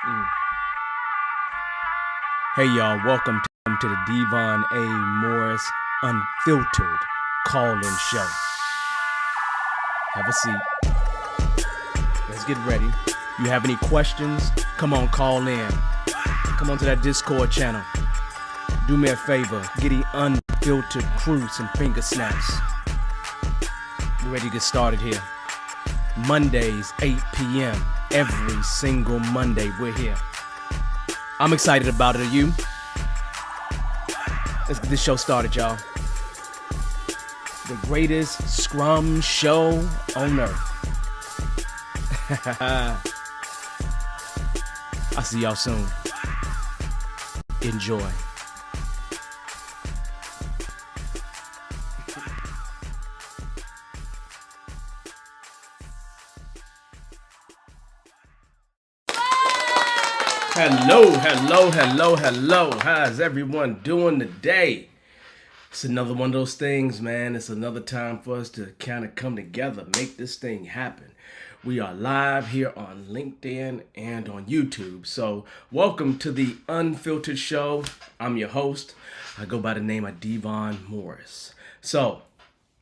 Mm. Hey y'all, welcome to the Devon A. Morris Unfiltered call-in show. Have a seat. Let's get ready. You have any questions? Come on, call in. Come on to that Discord channel. Do me a favor, get the unfiltered crew some finger snaps. We're ready to get started here. Mondays, 8 p.m. Every single Monday, we're here. I'm excited about it. Are you? Let's get this show started, y'all. The greatest Scrum show on earth. I'll see y'all soon. Enjoy. Hello. How's everyone doing today? It's another one of those things, man. It's another time for us to kind of come together, make this thing happen. We are live here on LinkedIn and on YouTube. So welcome to the Unfiltered Show. I'm your host. I go by the name of Devon Morris. So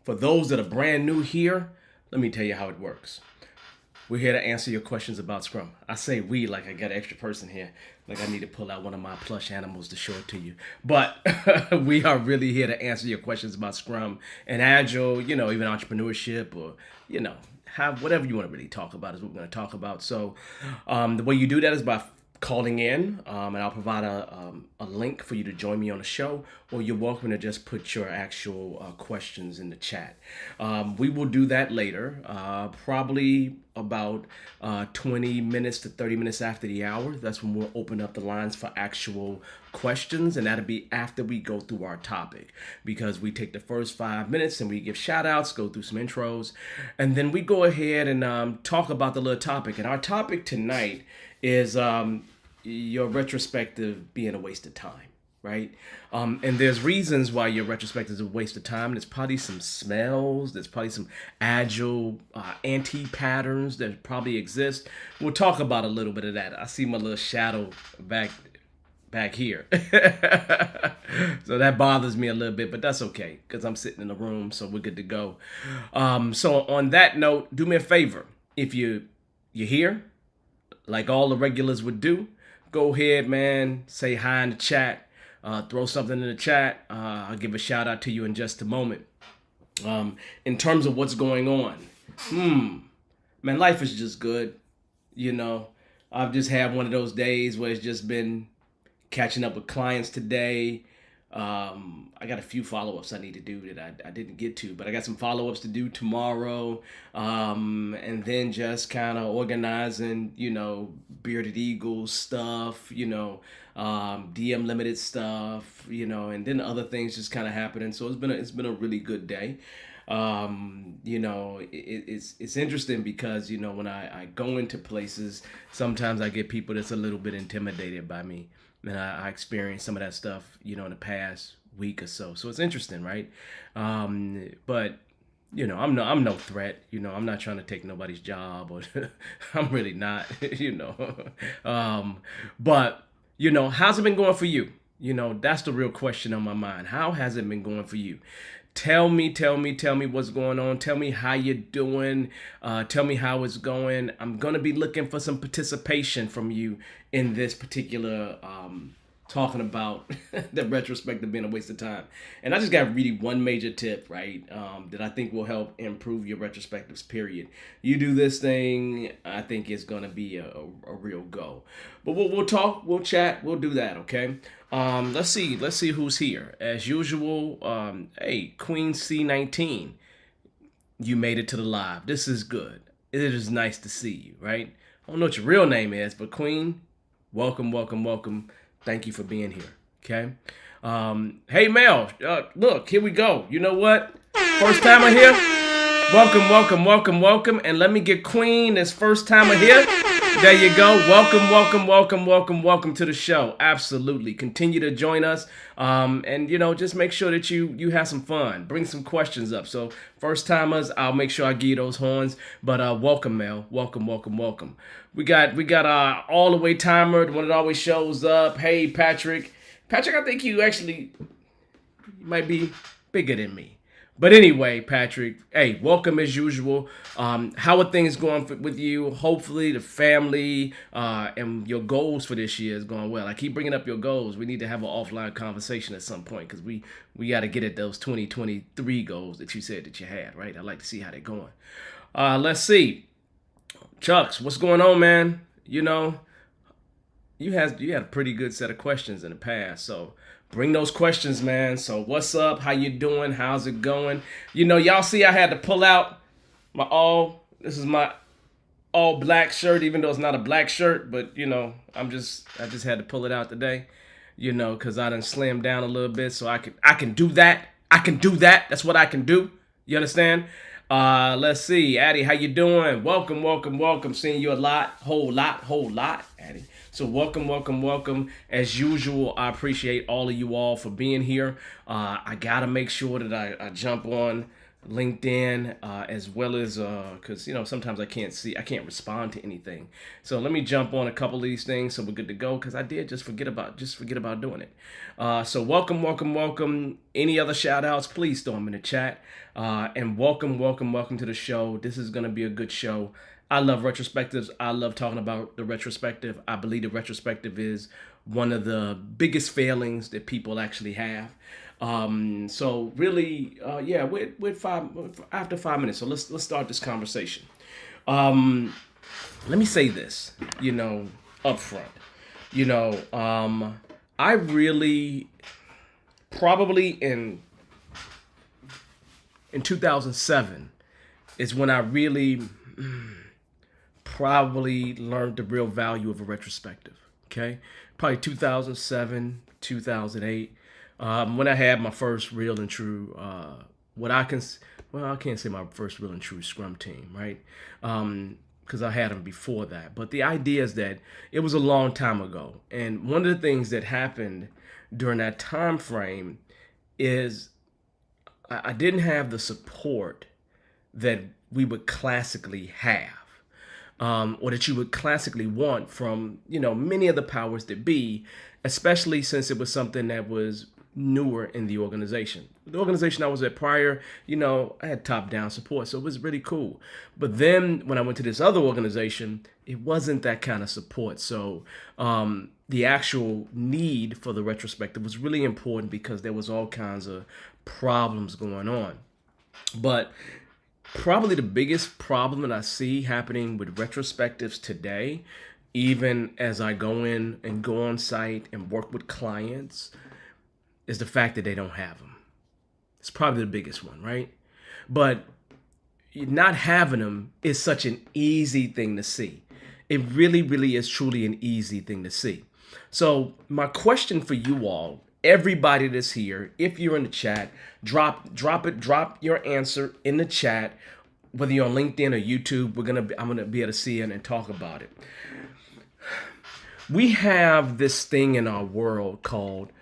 for those that are brand new here, let me tell you how it works. We're here to answer your questions about Scrum. I say we like I got an extra person here. Like I need to pull out one of my plush animals to show it to you. But we are really here to answer your questions about Scrum and Agile, even entrepreneurship or, have whatever you want to really talk about is what we're going to talk about. So the way you do that is by calling in, and I'll provide a link for you to join me on the show, or you're welcome to just put your actual questions in the chat. We will do that later, probably about 20 minutes to 30 minutes after the hour. That's when we'll open up the lines for actual questions, and that'll be after we go through our topic, because we take the first 5 minutes and we give shout outs, go through some intros, and then we go ahead and talk about the little topic. And our topic tonight is your retrospective being a waste of time, right? And there's reasons why your retrospective is a waste of time. There's probably some smells. There's probably some agile anti-patterns that probably exist. We'll talk about a little bit of that. I see my little shadow back here. So that bothers me a little bit, but that's okay because I'm sitting in the room, so we're good to go. So on that note, do me a favor. If you're here, like all the regulars would do, go ahead, man, say hi in the chat, throw something in the chat. I'll give a shout out to you in just a moment. In terms of what's going on, man, life is just good. I've just had one of those days where it's just been catching up with clients today. I got a few follow-ups I need to do that I didn't get to, but I got some follow-ups to do tomorrow, and then just kind of organizing, Bearded Eagles stuff, DM Limited stuff, and then other things just kind of happening. So it's been a really good day. It's interesting because, when I go into places, sometimes I get people that's a little bit intimidated by me. And I experienced some of that stuff, in the past week or so. So it's interesting, right? But I'm no threat. I'm not trying to take nobody's job, or I'm really not. But how's it been going for you? That's the real question on my mind. How has it been going for you? Tell me what's going on. Tell me how you're doing. Tell me how it's going. I'm going to be looking for some participation from you in this particular talking about the retrospective being a waste of time. And I just got really one major tip, right, that I think will help improve your retrospectives, period. You do this thing, I think it's going to be a real go. But we'll talk, we'll chat, we'll do that, okay? Let's see who's here. As usual, hey, Queen C19, you made it to the live. This is good. It is nice to see you, right? I don't know what your real name is, but Queen, welcome. Thank you for being here, okay? Hey, Mel, look, here we go. You know what? First timer here. Welcome. And let me get Queen this first timer here. There you go. Welcome to the show. Absolutely. Continue to join us. And just make sure that you have some fun. Bring some questions up. So first timers, I'll make sure I give you those horns. But welcome, Mel. Welcome. We got our all the way timer, the one that always shows up. Hey, Patrick. Patrick, I think you might be bigger than me. But anyway, Patrick, hey, welcome as usual. How are things going with you? Hopefully the family and your goals for this year is going well. I keep bringing up your goals. We need to have an offline conversation at some point because we got to get at those 2023 goals that you said that you had, right? I'd like to see how they're going. Let's see. Chucks, what's going on, man? You had a pretty good set of questions in the past, so bring those questions, man. So what's up? How you doing? How's it going? Y'all see I had to pull out this is my all black shirt, even though it's not a black shirt, but I just had to pull it out today, because I done slimmed down a little bit, so I can do that. That's what I can do. You understand? Let's see. Addie, how you doing? Welcome. Seeing you a lot, whole lot, Addie. So welcome. As usual, I appreciate all of you all for being here. I gotta make sure that I jump on LinkedIn as well as because sometimes I can't respond to anything. So let me jump on a couple of these things so we're good to go, because I did just forget about doing it. So welcome. Any other shout outs, please throw them in the chat. And welcome to the show. This is gonna be a good show. I love retrospectives. I love talking about the retrospective. I believe the retrospective is one of the biggest failings that people actually have. So really, we're after 5 minutes. So let's start this conversation. Let me say this, up front. I really probably in 2007 is when I really probably learned the real value of a retrospective. Okay, probably 2007, 2008, when I had my first real and true, I can't say my first real and true Scrum Team, right? Because I had them before that. But the idea is that it was a long time ago, and one of the things that happened during that time frame is I didn't have the support that we would classically have. Or that you would classically want from, many of the powers that be, especially since it was something that was newer in the organization. The organization I was at prior, I had top-down support, so it was really cool. But then when I went to this other organization, it wasn't that kind of support. So the actual need for the retrospective was really important because there was all kinds of problems going on. But probably the biggest problem that I see happening with retrospectives today, even as I go in and go on site and work with clients, is the fact that they don't have them. It's probably the biggest one, right? But not having them is such an easy thing to see. It really is truly an easy thing to see. So my question for you all, everybody that's here, if you're in the chat, drop your answer in the chat, whether you're on LinkedIn or YouTube. I'm gonna be able to see it and talk about it. We have this thing in our world called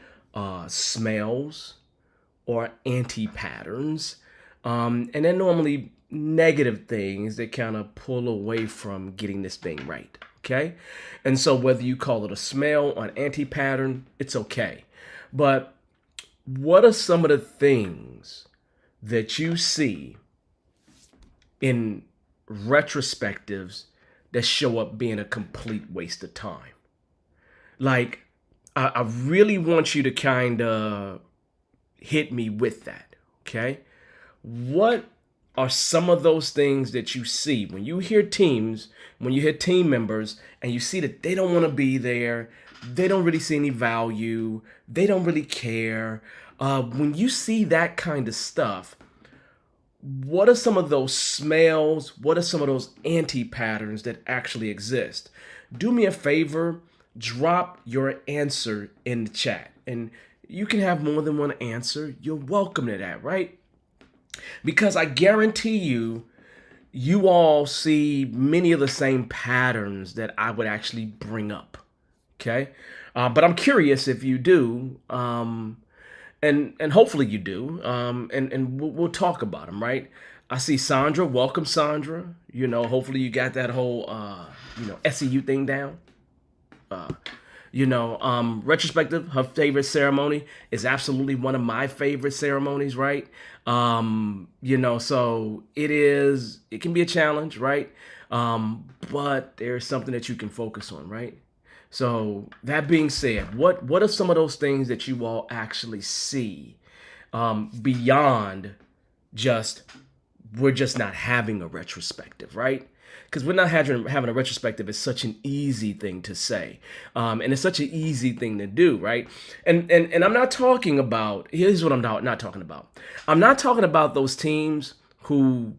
smells or anti-patterns, and they're normally negative things that kind of pull away from getting this thing right. Okay, and so whether you call it a smell or an anti-pattern, it's okay. But what are some of the things that you see in retrospectives that show up being a complete waste of time? Like, I really want you to kind of hit me with that, okay? What are some of those things that you see when you hear team members, and you see that they don't want to be there, they don't really see any value, they don't really care. When you see that kind of stuff, what are some of those smells? What are some of those anti-patterns that actually exist? Do me a favor, drop your answer in the chat. And you can have more than one answer. You're welcome to that, right? Because I guarantee you, you all see many of the same patterns that I would actually bring up. Okay. But I'm curious if you do. And hopefully you do. And we'll talk about them, right? I see Sandra. Welcome, Sandra. Hopefully you got that whole SEU thing down. Retrospective, her favorite ceremony is absolutely one of my favorite ceremonies, right? So it can be a challenge, right? But there's something that you can focus on, right? So that being said, what are some of those things that you all actually see beyond just we're just not having a retrospective, right? Because we're not having a retrospective is such an easy thing to say, and it's such an easy thing to do, right? And I'm not talking about. Here's what I'm not talking about. I'm not talking about those teams who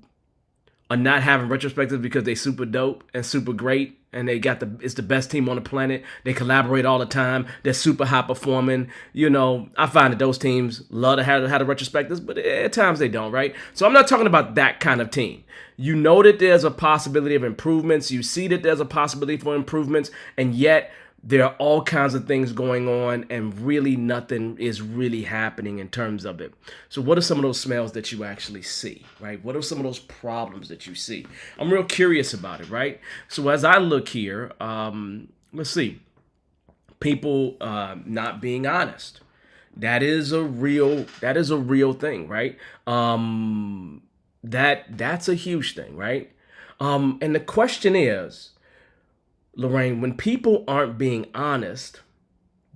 are not having retrospectives because they super dope and super great and it's the best team on the planet. They collaborate all the time. They're super high performing. I find that those teams love to have the retrospectives, but at times they don't, right? So I'm not talking about that kind of team. You know that there's a possibility of improvements. You see that there's a possibility for improvements, and yet there are all kinds of things going on and really nothing is really happening in terms of it. So what are some of those smells that you actually see, right? What are some of those problems that you see? I'm real curious about it, right? So as I look here, let's see. People not being honest. That is a real thing, right? That's a huge thing, right? And the question is, Lorraine, when people aren't being honest,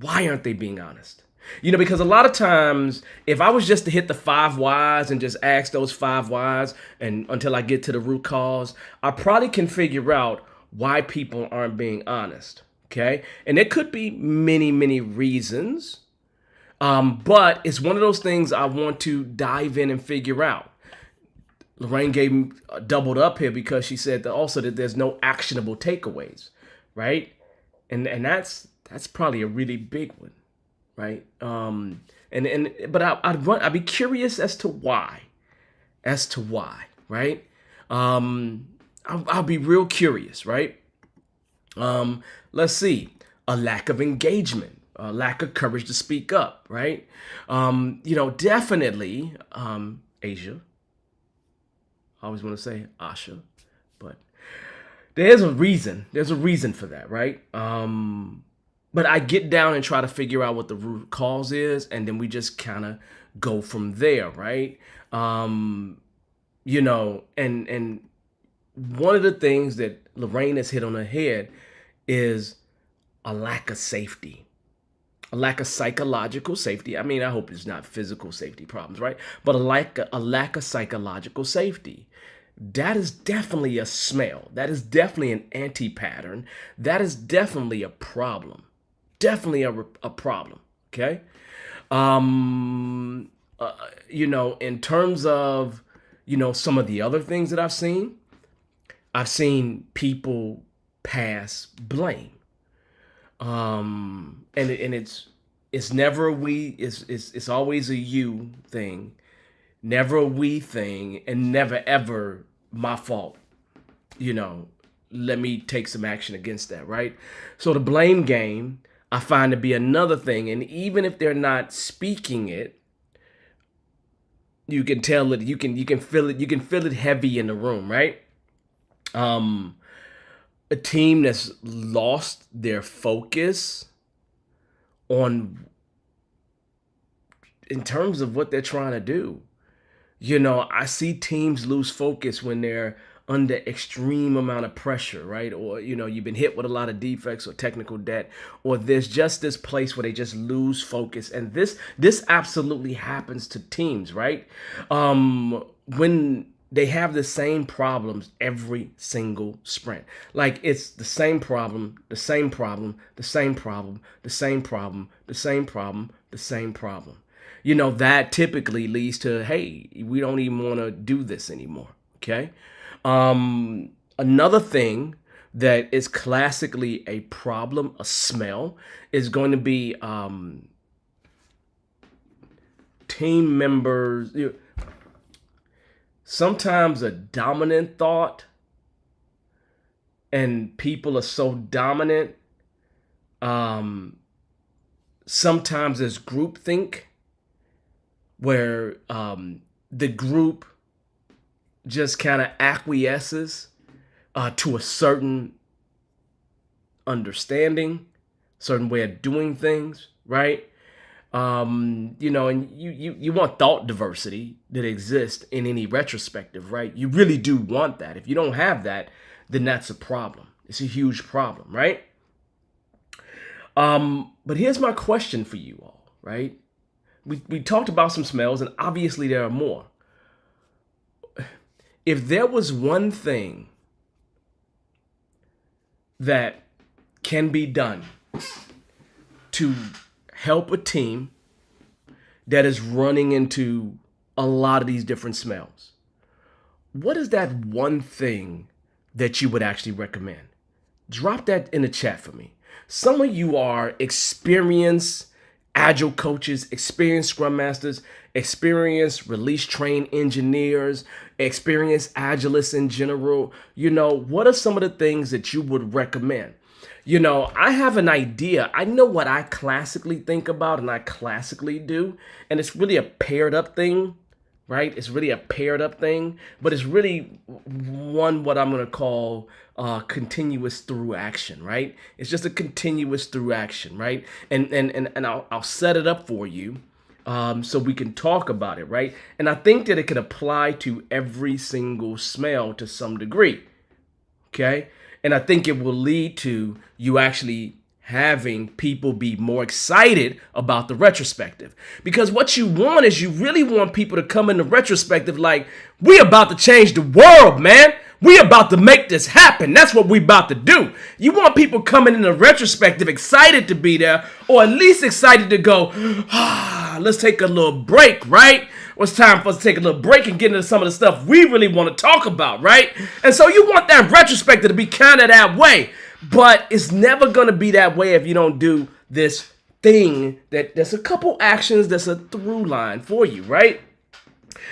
why aren't they being honest? Because a lot of times, if I was just to hit the 5 whys and just ask those 5 whys and until I get to the root cause, I probably can figure out why people aren't being honest. Okay. And there could be many, many reasons. But it's one of those things I want to dive in and figure out. Lorraine doubled up here because she said that also that there's no actionable takeaways, right? And that's probably a really big one, right? But I'd be curious as to why, right? I'll be real curious, right? Let's see, a lack of engagement, a lack of courage to speak up, right? Definitely, Asia. I always want to say Asha, but there's a reason. There's a reason for that, right? But I get down and try to figure out what the root cause is, and then we just kind of go from there, right? And one of the things that Lorraine has hit on her head is a lack of safety, a lack of psychological safety. I mean, I hope it's not physical safety problems, right? But a lack of psychological safety. That is definitely a smell. That is definitely an anti-pattern. That is definitely a problem. Definitely a problem. Okay. In terms of, some of the other things that I've seen people pass blame. And it's never a we. It's always a you thing. Never a we thing, and never ever my fault. Let me take some action against that, right? So the blame game, I find to be another thing, and even if they're not speaking it, you can tell it. You can feel it. You can feel it heavy in the room, right? A team that's lost their focus on in terms of what they're trying to do. I see teams lose focus when they're under extreme amount of pressure, right? Or, you've been hit with a lot of defects or technical debt, or there's just this place where they just lose focus. And this absolutely happens to teams, right? When they have the same problems every single sprint. Like it's the same problem, the same problem, the same problem, the same problem, the same problem, the same problem. That typically leads to, hey, we don't even want to do this anymore. Okay. Another thing that is classically a problem, a smell, is going to be team members. sometimes a dominant thought, and people are so dominant. Um, Sometimes there's groupthink where the group just kind of acquiesces to a certain understanding, certain way of doing things, right? And you want thought diversity that exists in any retrospective, right? You really do want that. If you don't have that, then that's a problem. It's a huge problem, right? But here's my question for you all, right? We talked about some smells, and obviously there are more. If there was one thing that can be done to help a team that is running into a lot of these different smells, what is that one thing that you would actually recommend? Drop that in the chat for me. Some of you are experienced agile coaches, experienced scrum masters, experienced release train engineers, experienced agilists in general. What are some of the things that you would recommend? I have an idea. I know what I classically think about and I classically do, and it's really a paired up thing, right? It's really a paired up thing, but it's really what I'm going to call continuous through action, right? It's just a continuous through action, right? And I'll set it up for you so we can talk about it, right? And I think that it can apply to every single smell to some degree, okay? And I think it will lead to you actually having people be more excited about the retrospective. Because what you want is you really want people to come in the retrospective like, we about to change the world, man. We about to make this happen. That's what we about to do. You want people coming in the retrospective excited to be there, or at least excited to go, let's take a little break, right? Well, it's time for us to take a little break and get into some of the stuff we really want to talk about, right? And so you want that retrospective to be kind of that way. But it's never going to be that way if you don't do this thing there's a couple actions that's a through line for you, right?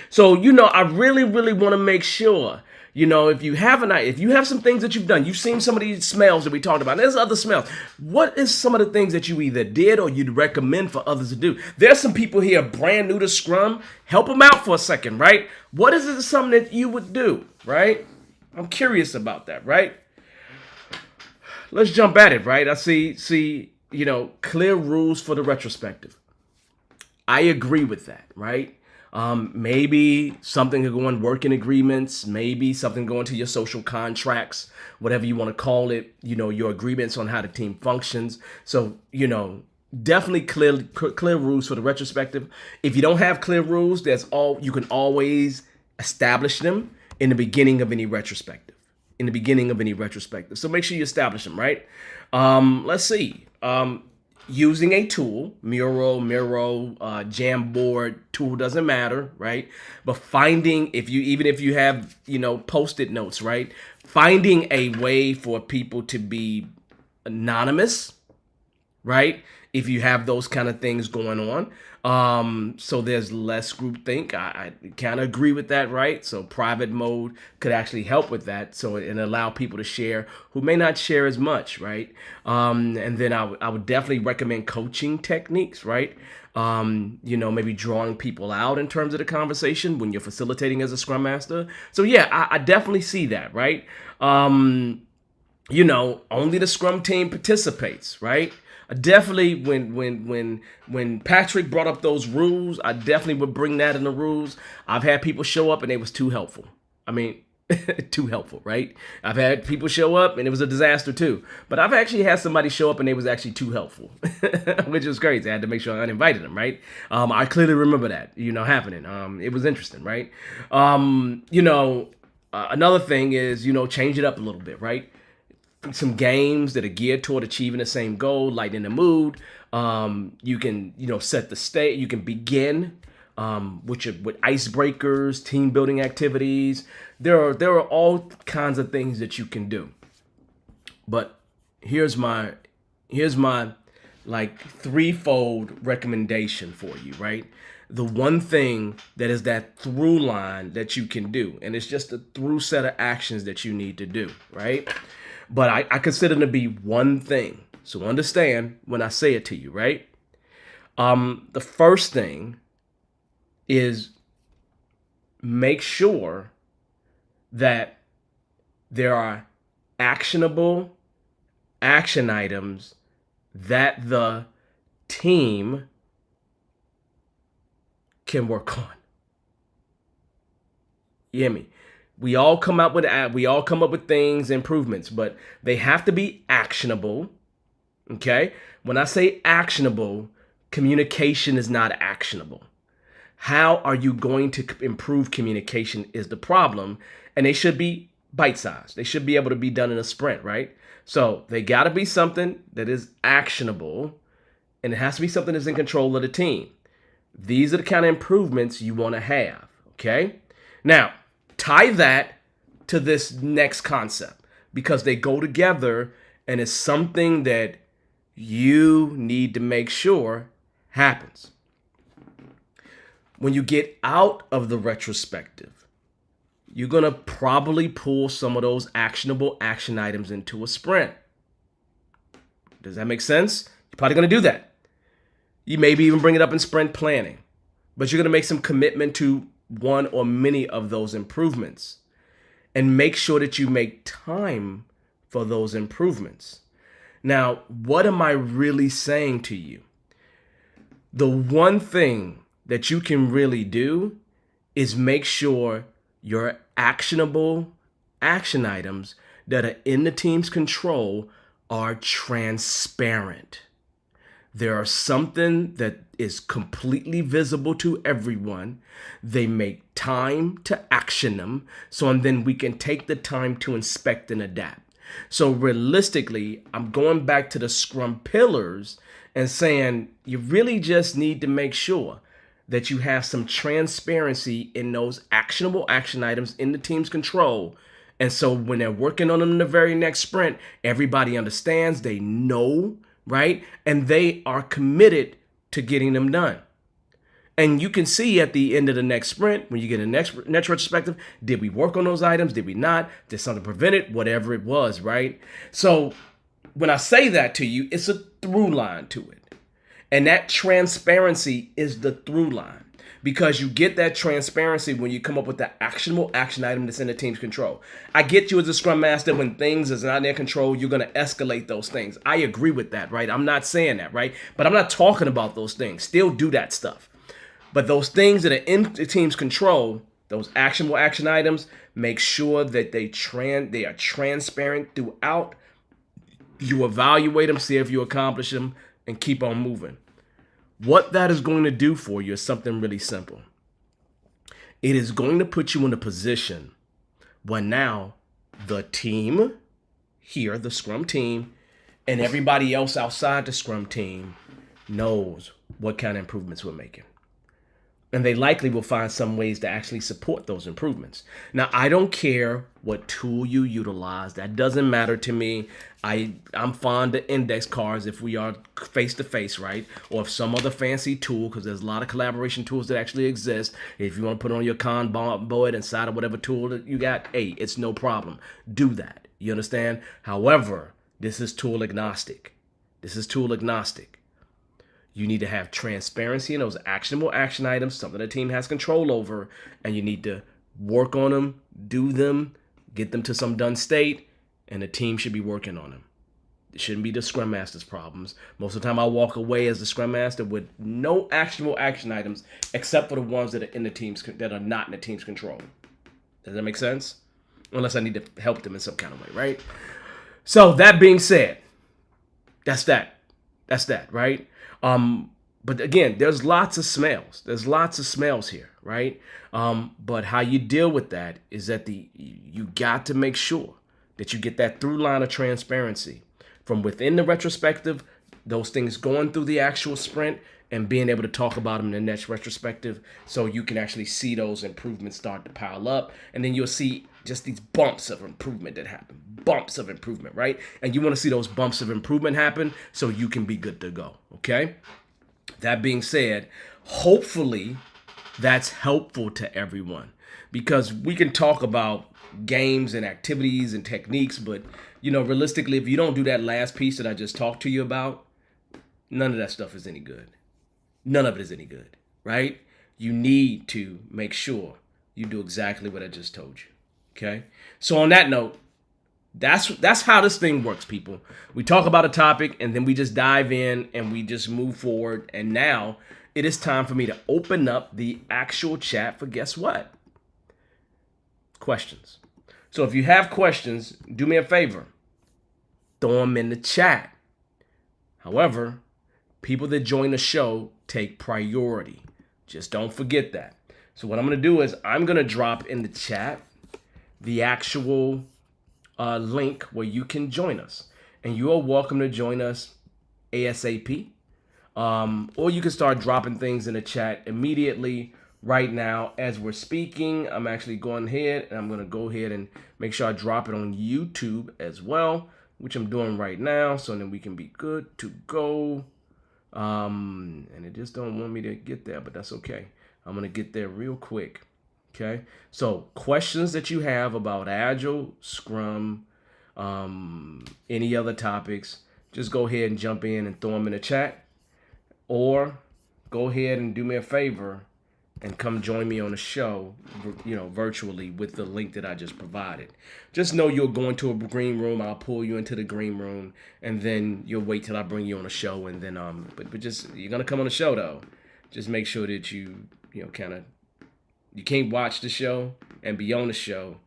So, I really, really want to make sure, if you have some things that you've done, you've seen some of these smells that we talked about, there's other smells. What is some of the things that you either did or you'd recommend for others to do? There's some people here brand new to Scrum. Help them out for a second, right? What is it something that you would do, right? I'm curious about that, right? Let's jump at it, right? I see, clear rules for the retrospective. I agree with that, right? Maybe something could go in working agreements, maybe something go into your social contracts, whatever you want to call it, your agreements on how the team functions. So, definitely clear rules for the retrospective. If you don't have clear rules, you can always establish them in the beginning of any retrospective. So make sure you establish them, right? Let's see. Using a tool, Miro, Jamboard, tool doesn't matter, right? But finding, even if you have, Post-it notes, right? Finding a way for people to be anonymous, right? If you have those kind of things going on. So there's less groupthink. I kind of agree with that, right? So private mode could actually help with that. So and allow people to share who may not share as much, right? And then I would definitely recommend coaching techniques, right? Maybe drawing people out in terms of the conversation when you're facilitating as a Scrum Master. So yeah, I definitely see that, right? Only the Scrum team participates, right? Definitely, when Patrick brought up those rules, I definitely would bring that in the rules. I've had people show up and it was too helpful. I mean, too helpful, right? I've had people show up and it was a disaster too. But I've actually had somebody show up and it was actually too helpful, which was crazy. I had to make sure I uninvited them, right? I clearly remember that, happening. It was interesting, right? Another thing is, change it up a little bit, right? Some games that are geared toward achieving the same goal, lighten the mood. You can, set the stage. You can begin with icebreakers, team building activities. There are all kinds of things that you can do. But here's my like threefold recommendation for you, right? the one thing that is that through line that you can do. And it's just a through set of actions that you need to do, right? But I consider it to be one thing. So understand when I say it to you, right? The first thing is make sure that there are actionable action items that the team can work on. You hear me? We all come up with things, improvements, but they have to be actionable. Okay? When I say actionable, communication is not actionable. How are you going to improve communication is the problem, and they should be bite-sized. They should be able to be done in a sprint, right? So they got to be something that is actionable, and it has to be something that's in control of the team. These are the kind of improvements you want to have, okay? Now, tie that to this next concept because they go together, and it's something that you need to make sure happens. When you get out of the retrospective, you're going to probably pull some of those actionable action items into a sprint. Does that make sense? You're probably going to do that. You maybe even bring it up in sprint planning, but you're going to make some commitment to one or many of those improvements and make sure that you make time for those improvements. Now, what am I really saying to you? The one thing that you can really do is make sure your actionable action items that are in the team's control are transparent. There are something that is completely visible to everyone. They make time to action them, and then we can take the time to inspect and adapt. So realistically, I'm going back to the Scrum pillars and saying you really just need to make sure that you have some transparency in those actionable action items in the team's control. And so when they're working on them in the very next sprint, everybody understands, they know, right? And they are committed to getting them done. And you can see at the end of the next sprint, when you get a next retrospective, did we work on those items? Did we not? Did something prevent it? Whatever it was, right? So when I say that to you, it's a through line to it. And that transparency is the through line because you get that transparency when you come up with the actionable action item that's in the team's control. I get you as a Scrum Master when things is not in their control, you're going to escalate those things. I agree with that, right? I'm not saying that, right? But I'm not talking about those things. Still do that stuff. But those things that are in the team's control, those actionable action items, make sure that they are transparent throughout. You evaluate them, see if you accomplish them, and keep on moving. What that is going to do for you is something really simple. It is going to put you in a position where now the team here, the Scrum team, and everybody else outside the Scrum team knows what kind of improvements we're making. And they likely will find some ways to actually support those improvements. Now, I don't care what tool you utilize. That doesn't matter to me. I'm fond of index cards if we are face-to-face, right? Or if some other fancy tool, because there's a lot of collaboration tools that actually exist. If you want to put on your Kanban board inside of whatever tool that you got, hey, it's no problem. Do that. You understand? However, this is tool agnostic. You need to have transparency in those actionable action items, something the team has control over, and you need to work on them, do them, get them to some done state, and the team should be working on them. It shouldn't be the Scrum Master's problems. Most of the time I walk away as the Scrum Master with no actionable action items except for the ones that are in the team's that are not in the team's control. Does that make sense? Unless I need to help them in some kind of way, right? So that being said, that's that, right? But again, there's lots of smells. There's lots of smells here, right? But how you deal with that is that you got to make sure that you get that through line of transparency from within the retrospective, those things going through the actual sprint and being able to talk about them in the next retrospective so you can actually see those improvements start to pile up. And then you'll see just these bumps of improvement that happen. Bumps of improvement, right? And you want to see those bumps of improvement happen so you can be good to go, okay? That being said, hopefully that's helpful to everyone, because we can talk about games and activities and techniques, but realistically, if you don't do that last piece that I just talked to you about, none of that stuff is any good. None of it is any good, right? You need to make sure you do exactly what I just told you. Okay? So on that note, that's how this thing works, people. We talk about a topic and then we just dive in and we just move forward. And now it is time for me to open up the actual chat for, guess what? Questions. So if you have questions, do me a favor. Throw them in the chat. However, people that join the show take priority. Just don't forget that. So what I'm going to do is I'm going to drop in the chat the actual link where you can join us. And you are welcome to join us ASAP. Or you can start dropping things in the chat immediately right now as we're speaking. I'm actually going ahead and I'm going to go ahead and make sure I drop it on YouTube as well, which I'm doing right now, so then we can be good to go. And it just don't want me to get there, but that's okay. I'm going to get there real quick. Okay. So questions that you have about Agile, Scrum, any other topics, just go ahead and jump in and throw them in the chat, or go ahead and do me a favor and come join me on the show, virtually with the link that I just provided. Just know you're going to a green room. I'll pull you into the green room, and then you'll wait till I bring you on the show, and then but just, you're gonna come on the show though. Just make sure that you you can't watch the show and be on the show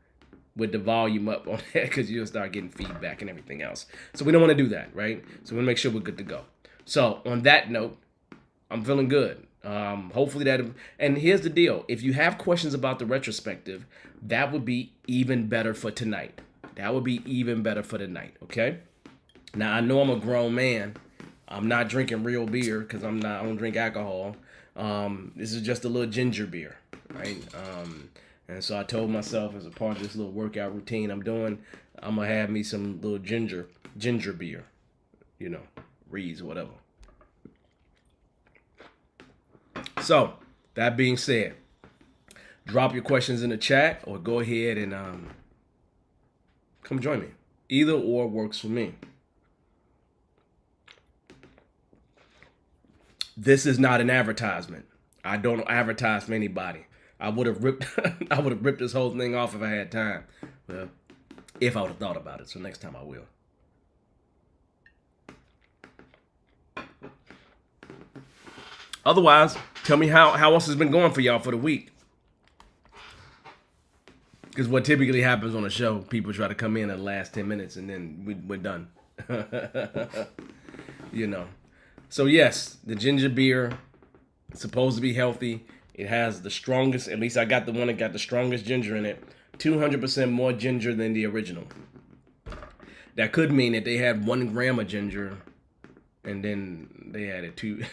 with the volume up on that, because you'll start getting feedback and everything else. So we don't want to do that, right? So we want to make sure we're good to go. So on that note, I'm feeling good. Hopefully that, and here's the deal. If you have questions about the retrospective, that would be even better for tonight. That would be even better for tonight, okay? Now, I know I'm a grown man. I'm not drinking real beer because I don't drink alcohol. This is just a little ginger beer, right? And so I told myself, as a part of this little workout routine I'm doing, I'm going to have me some little ginger beer, Reeds or whatever. So, that being said, drop your questions in the chat or go ahead and come join me. Either or works for me. This is not an advertisement. I don't advertise for anybody. I would have ripped this whole thing off if I had time. Well, if I would have thought about it. So next time I will. Otherwise, tell me how else has been going for y'all for the week. Because what typically happens on a show, people try to come in at the last 10 minutes and then we're done. So yes, the ginger beer is supposed to be healthy. It has the strongest, at least I got the one that got the strongest ginger in it. 200% more ginger than the original. That could mean that they had 1 gram of ginger and then they added two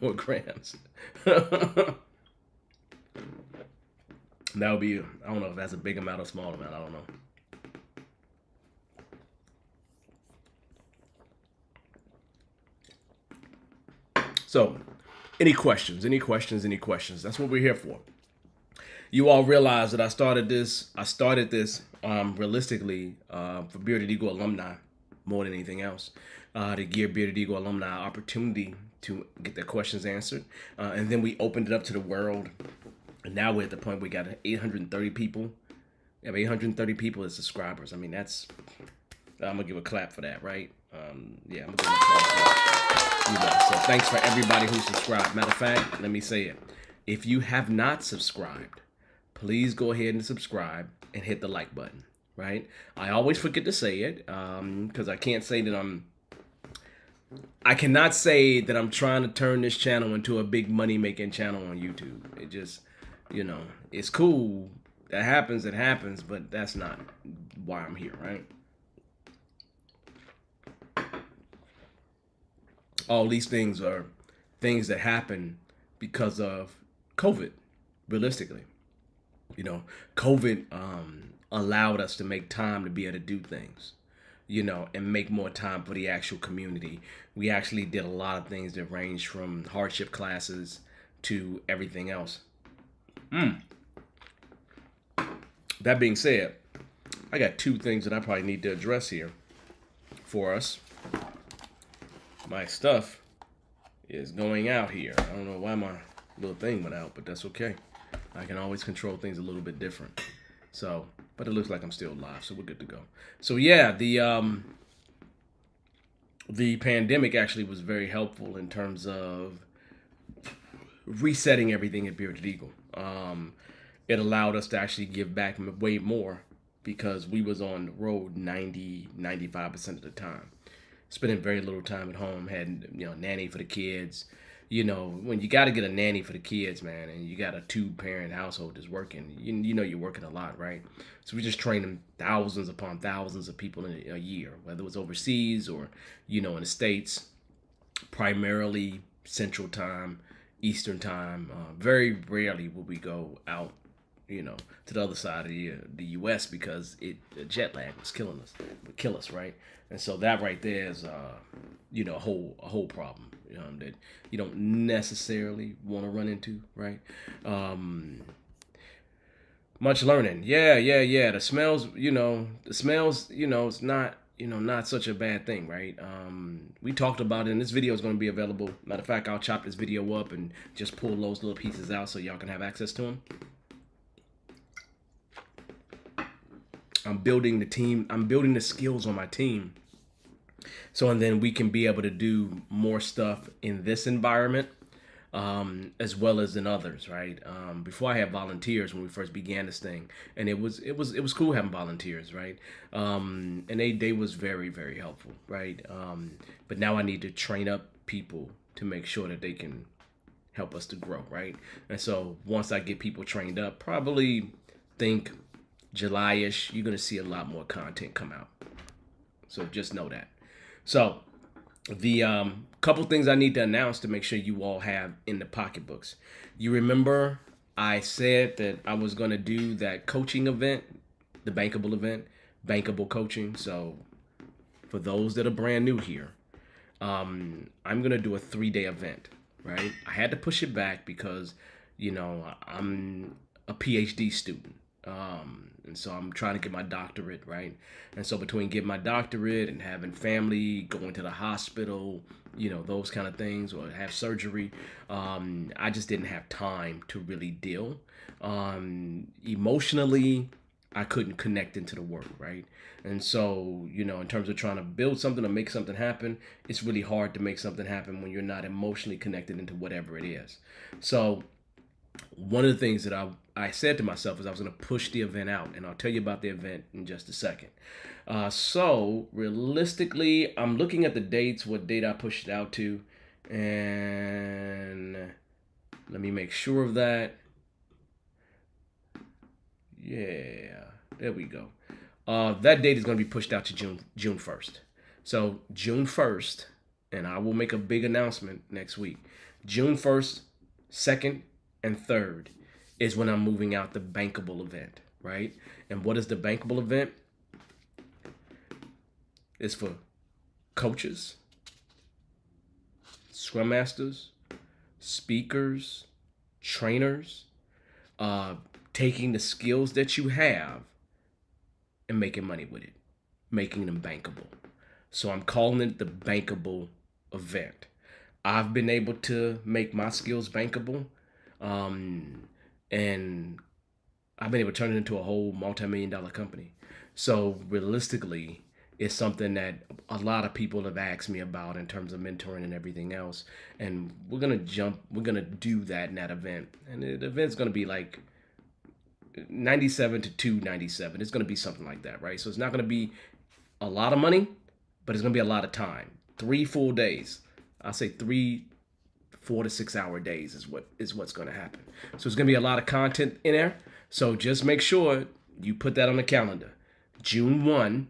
more grams. That would be, I don't know if that's a big amount or small amount. I don't know. So, any questions? That's what we're here for. You all realize that I started this realistically for Bearded Eagle alumni more than anything else, to give Bearded Eagle alumni opportunity to get their questions answered. And then we opened it up to the world. And now we're at the point we got 830 people. We have 830 people as subscribers. I mean, I'm going to give a clap for that, right? I'm going to give a clap for that. So thanks for everybody who subscribed. Matter of fact, let me say it. If you have not subscribed, please go ahead and subscribe and hit the like button, right? I always forget to say it because I can't say that I cannot say that I'm trying to turn this channel into a big money-making channel on YouTube. It just, it's cool. That happens, it happens, but that's not why I'm here, right? All these things are things that happen because of COVID, realistically. COVID allowed us to make time to be able to do things. and make more time for the actual community. We actually did a lot of things that ranged from hardship classes to everything else. That being said, I got two things that I probably need to address here for us. My stuff is going out here. I don't know why my little thing went out, but that's okay. I can always control things a little bit different. So, but it looks like I'm still live, so we're good to go. So yeah, the pandemic actually was very helpful in terms of resetting everything at Bearded Eagle. It allowed us to actually give back way more because we was on the road 95% of the time, spending very little time at home. Had nanny for the kids. When you got to get a nanny for the kids, man, and you got a 2-parent household that's working, you're working a lot, right? So we just training thousands upon thousands of people in a year, whether it was overseas or in the States, primarily Central Time, Eastern Time. Very rarely will we go out to the other side of the U.S. because the jet lag was killing us, would kill us, right? And so that right there is, a whole problem that you don't necessarily want to run into, right? Much learning, yeah. The smells, it's not such a bad thing, right? We talked about it, and this video is going to be available. Matter of fact, I'll chop this video up and just pull those little pieces out so y'all can have access to them. I'm building the team. I'm building the skills on my team. So, and then we can be able to do more stuff in this environment, as well as in others, right? Before I had volunteers when we first began this thing, and it was cool having volunteers, right? And they was very, very helpful, right? But now I need to train up people to make sure that they can help us to grow, right? And so once I get people trained up, probably think July-ish, you're going to see a lot more content come out. So just know that. So the couple things I need to announce to make sure you all have in the pocketbooks. You remember I said that I was going to do that coaching event, the bankable event, bankable coaching. So for those that are brand new here, I'm going to do a 3-day event, right? I had to push it back because, I'm a PhD student. And so I'm trying to get my doctorate, right? And so between getting my doctorate and having family, going to the hospital, those kind of things, or have surgery, I just didn't have time to really deal. Emotionally, I couldn't connect into the work, right? And so, in terms of trying to build something or make something happen, it's really hard to make something happen when you're not emotionally connected into whatever it is. So one of the things that I said to myself is I was going to push the event out, and I'll tell you about the event in just a second. So realistically, I'm looking at the dates, what date I pushed it out to, and let me make sure of that. Yeah, there we go. That date is going to be pushed out to June 1st. So June 1st, and I will make a big announcement next week. June 1st, 2nd, and 3rd is when I'm moving out the bankable event, right? And what is the bankable event? It's for coaches, scrum masters, speakers, trainers, taking the skills that you have and making money with it, making them bankable. So I'm calling it the bankable event. I've been able to make my skills bankable. And I've been able to turn it into a whole multi-million-dollar company. So realistically, it's something that a lot of people have asked me about in terms of mentoring and everything else. And we're going to do that in that event. And the event's going to be like 97 to 297. It's going to be something like that, right? So it's not going to be a lot of money, but it's going to be a lot of time. 3 full days. I'll say 4 to 6 hour days is what's going to happen. So it's going to be a lot of content in there. So just make sure you put that on the calendar. June 1,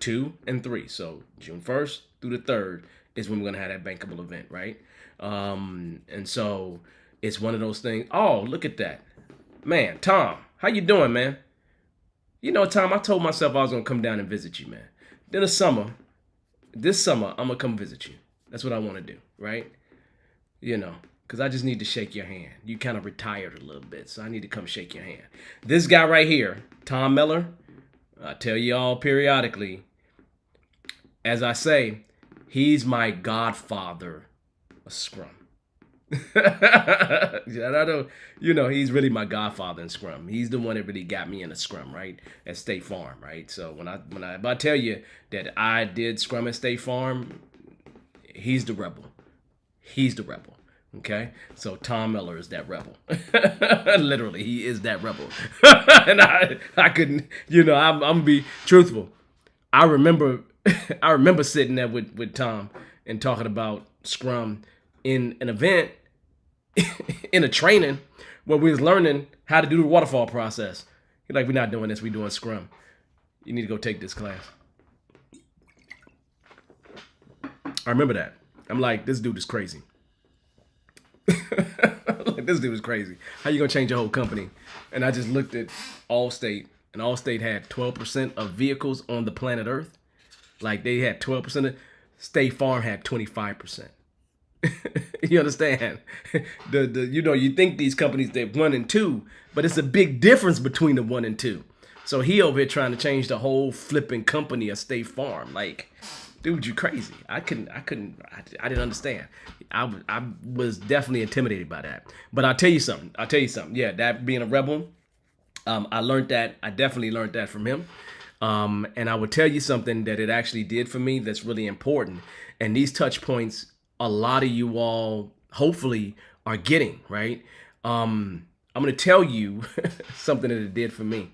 2, and 3. So June 1st through the 3rd is when we're going to have that bankable event, right? And so it's one of those things. Oh, look at that. Man, Tom, how you doing, man? You know, Tom, I told myself I was gonna come down and visit you, man. Then this summer, I'm gonna come visit you. That's what I want to do, right? You know, because I just need to shake your hand. You kind of retired a little bit, so I need to come shake your hand. This guy right here, Tom Miller, I tell you all periodically, as I say, he's my godfather of Scrum. I don't, he's really my godfather in Scrum. He's the one that really got me into Scrum, right? At State Farm, right? So if I tell you that I did Scrum at State Farm, he's the rebel. He's the rebel. Okay, so Tom Miller is that rebel. Literally, he is that rebel. And I couldn't, I'm gonna be truthful. I remember, I remember sitting there with Tom and talking about Scrum in an event, in a training where we was learning how to do the waterfall process. He's like, we're not doing this. We're doing Scrum. You need to go take this class. I remember that. I'm like, this dude is crazy. Like, this dude is crazy. How you gonna change your whole company? And I just looked at Allstate, and Allstate had 12% of vehicles on the planet Earth. Like, they had 12% of. State Farm had 25%. You understand? You think these companies, they're 1 and 2, but it's a big difference between the 1 and 2. So he over here trying to change the whole flipping company of State Farm. Like, dude, you crazy. I didn't understand. I was definitely intimidated by that. But I'll tell you something. Yeah, that being a rebel, I learned that. I definitely learned that from him. And I would tell you something that it actually did for me that's really important. And these touch points, a lot of you all hopefully are getting, right? I'm going to tell you something that it did for me.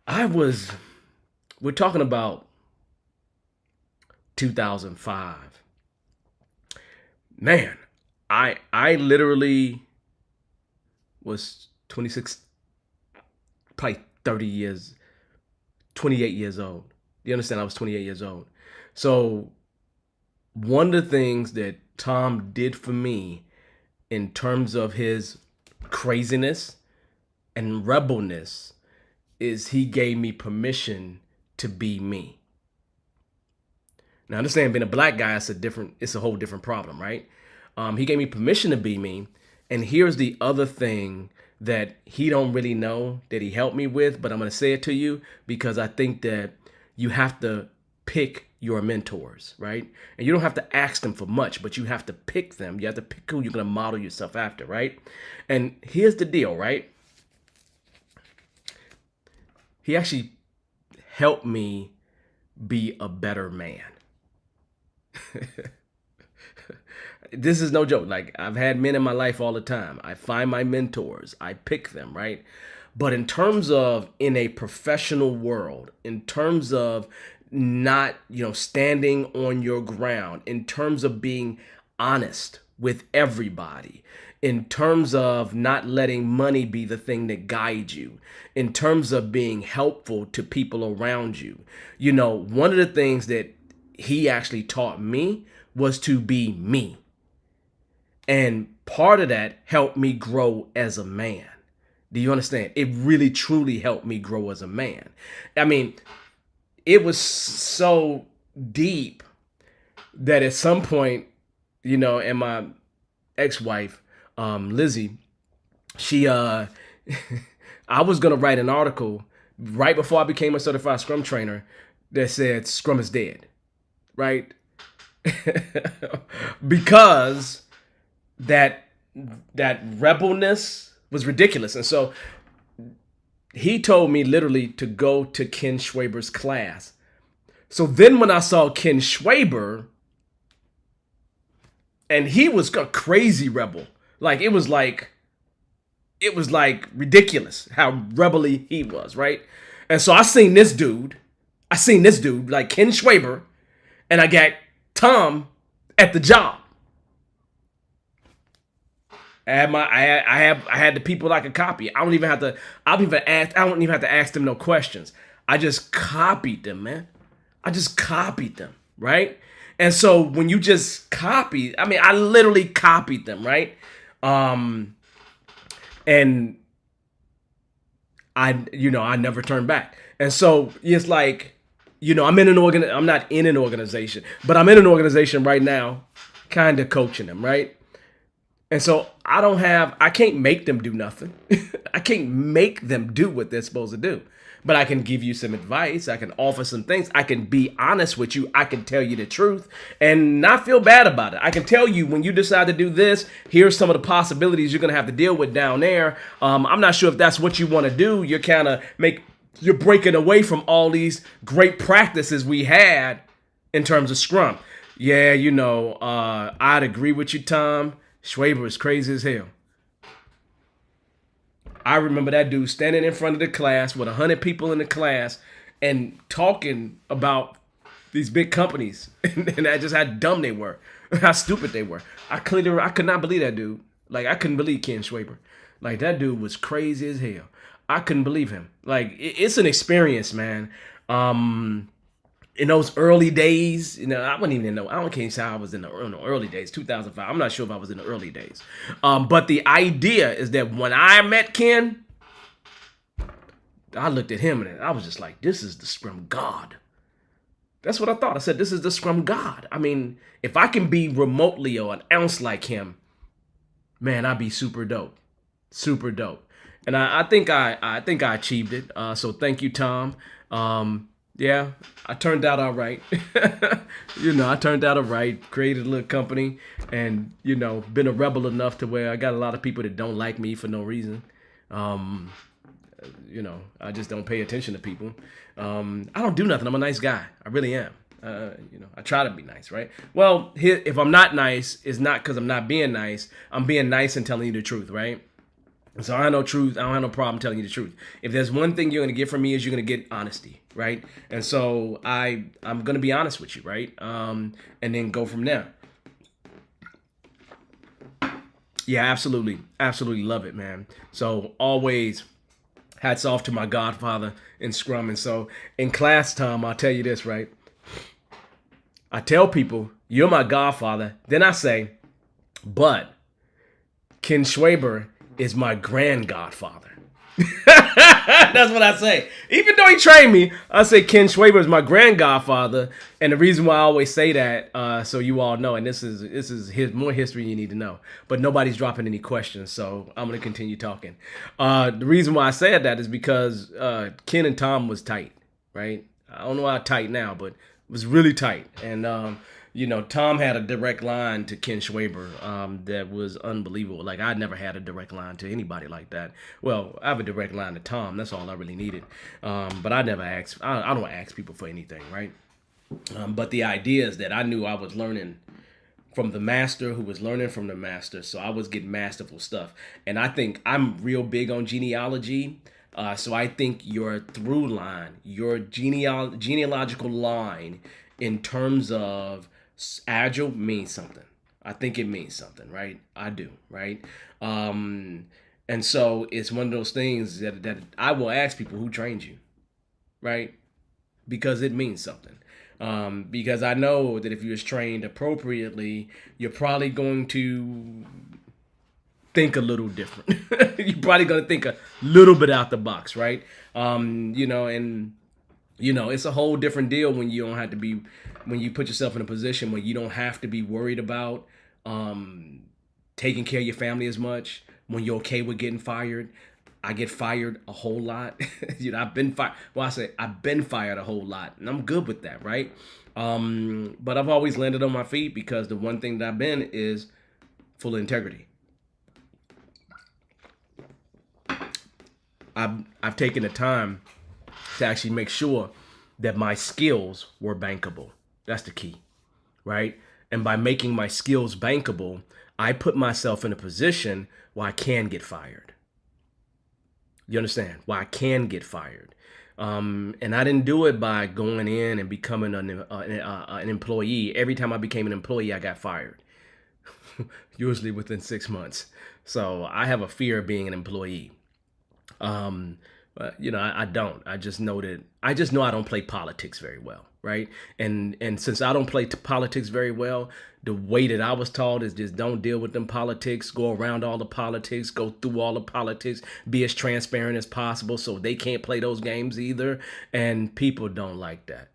We're talking about 2005. Man, I literally was 26, probably 30 years, 28 years old. You understand? I was 28 years old. So one of the things that Tom did for me in terms of his craziness and rebelness is he gave me permission to be me. Now, understand, being a black guy, it's a whole different problem, right? He gave me permission to be me. And here's the other thing that he don't really know that he helped me with, but I'm going to say it to you because I think that you have to pick your mentors, right? And you don't have to ask them for much, but you have to pick them. You have to pick who you're going to model yourself after, right? And here's the deal, right? He actually helped me be a better man. This is no joke. Like, I've had men in my life all the time. I find my mentors. I pick them, right? But in terms of in a professional world, in terms of not, standing on your ground, in terms of being honest with everybody, in terms of not letting money be the thing that guides you, in terms of being helpful to people around you. One of the things that he actually taught me was to be me. And part of that helped me grow as a man. Do you understand? It really, truly helped me grow as a man. I mean, it was so deep that at some point, and my ex-wife, Lizzie, she, I was going to write an article right before I became a certified Scrum trainer that said Scrum is dead, right? Because that rebelness was ridiculous. And so he told me literally to go to Ken Schwaber's class. So then when I saw Ken Schwaber, and he was a crazy rebel, it was like ridiculous how rebelly he was, right? And so I seen this dude like Ken Schwaber, and I got Tom at the job. I had the people I could copy. I don't even have to ask them no questions. I just copied them, man. I just copied them, right? And so when you just copy, I literally copied them, right? And I never turn back. And so it's like, I'm not in an organization, but I'm in an organization right now, kind of coaching them, right? And so I can't make them do nothing. I can't make them do what they're supposed to do. But I can give you some advice. I can offer some things. I can be honest with you. I can tell you the truth and not feel bad about it. I can tell you when you decide to do this, here's some of the possibilities you're going to have to deal with down there. I'm not sure if that's what you want to do. You're breaking away from all these great practices we had in terms of Scrum. Yeah, I'd agree with you, Tom. Schwaber is crazy as hell. I remember that dude standing in front of the class with 100 people in the class and talking about these big companies and just how dumb they were, how stupid they were. I could not believe that dude. Like, I couldn't believe Ken Schwaber. Like, that dude was crazy as hell. I couldn't believe him. Like, it's an experience, man. In those early days, I wouldn't even know. Can't say I was in the early days, 2005. I'm not sure if I was in the early days. But the idea is that when I met Ken, I looked at him and I was just like, this is the Scrum God. That's what I thought. I said, this is the Scrum God. I mean, if I can be remotely or an ounce like him, man, I'd be super dope. Super dope. And I think I achieved it. So thank you, Tom. Yeah, I turned out all right. I turned out all right, created a little company and, been a rebel enough to where I got a lot of people that don't like me for no reason. I just don't pay attention to people. I don't do nothing. I'm a nice guy. I really am. I try to be nice, right? Well, if I'm not nice, it's not because I'm not being nice. I'm being nice and telling you the truth, right? So I have no truth. I don't have no problem telling you the truth. If there's one thing you're gonna get from me is you're gonna get honesty, right? And so I'm gonna be honest with you, right? And then go from there. Yeah, absolutely, absolutely love it, man. So always hats off to my godfather in Scrum. And so in class time, I'll tell you this, right? I tell people you're my godfather. Then I say, but Ken Schwaber is my grand godfather. That's what I say. Even though he trained me, I say Ken Schwaber is my grand godfather. And the reason why I always say that, so you all know, and this is more history you need to know. But nobody's dropping any questions, so I'm gonna continue talking. The reason why I said that is because Ken and Tom was tight, right? I don't know how tight now, but it was really tight. And Tom had a direct line to Ken Schwaber that was unbelievable. Like, I'd never had a direct line to anybody like that. Well, I have a direct line to Tom. That's all I really needed. But I never asked. I don't ask people for anything, right? But the idea is that I knew I was learning from the master who was learning from the master. So I was getting masterful stuff. And I think I'm real big on genealogy. So I think your through line, your genealogical line in terms of Agile means something. I think it means something, right? I do, right? And so it's one of those things that I will ask people who trained you, right? Because it means something. Because I know that if you was trained appropriately, you're probably going to think a little different. You're probably going to think a little bit out the box, right? It's a whole different deal when you don't have to be, when you put yourself in a position where you don't have to be worried about taking care of your family as much, when you're okay with getting fired. I get fired a whole lot. I've been fired. Well, I've been fired a whole lot, and I'm good with that, right? But I've always landed on my feet because the one thing that I've been is full of integrity. I've taken the time to actually make sure that my skills were bankable. That's the key, right? And by making my skills bankable, I put myself in a position where I can get fired. You understand? Why I can get fired. And I didn't do it by going in and becoming an employee. Every time I became an employee, I got fired, usually within 6 months. So I have a fear of being an employee. But I don't. I just know I don't play politics very well, right? And since I don't play politics very well, the way that I was taught is just don't deal with them politics, go around all the politics, go through all the politics, be as transparent as possible so they can't play those games either. And people don't like that.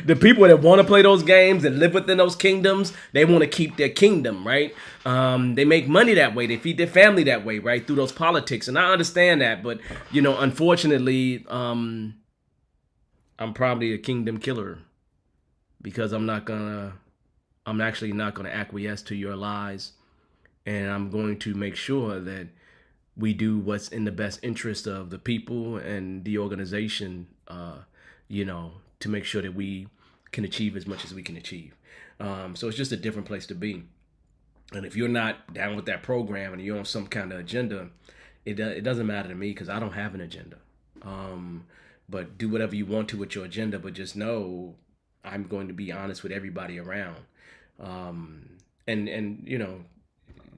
The people that want to play those games and live within those kingdoms, they want to keep their kingdom, right? They make money that way. They feed their family that way, right? Through those politics. And I understand that. But, unfortunately, I'm probably a kingdom killer because I'm actually not going to acquiesce to your lies. And I'm going to make sure that we do what's in the best interest of the people and the organization, to make sure that we can achieve as much as we can achieve. So it's just a different place to be. And if you're not down with that program and you're on some kind of agenda, it doesn't matter to me because I don't have an agenda. But do whatever you want to with your agenda, but just know I'm going to be honest with everybody around. And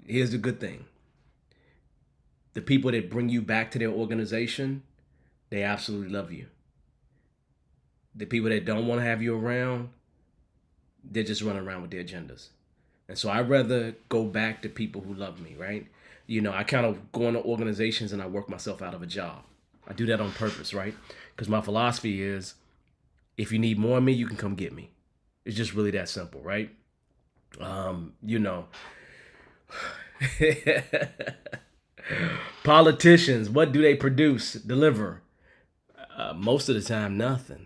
here's the good thing. The people that bring you back to their organization, they absolutely love you. The people that don't want to have you around, they're just running around with their agendas. And so I'd rather go back to people who love me, right? I kind of go into organizations and I work myself out of a job. I do that on purpose, right? Because my philosophy is, if you need more of me, you can come get me. It's just really that simple, right? Politicians, what do they produce, deliver? Most of the time, nothing.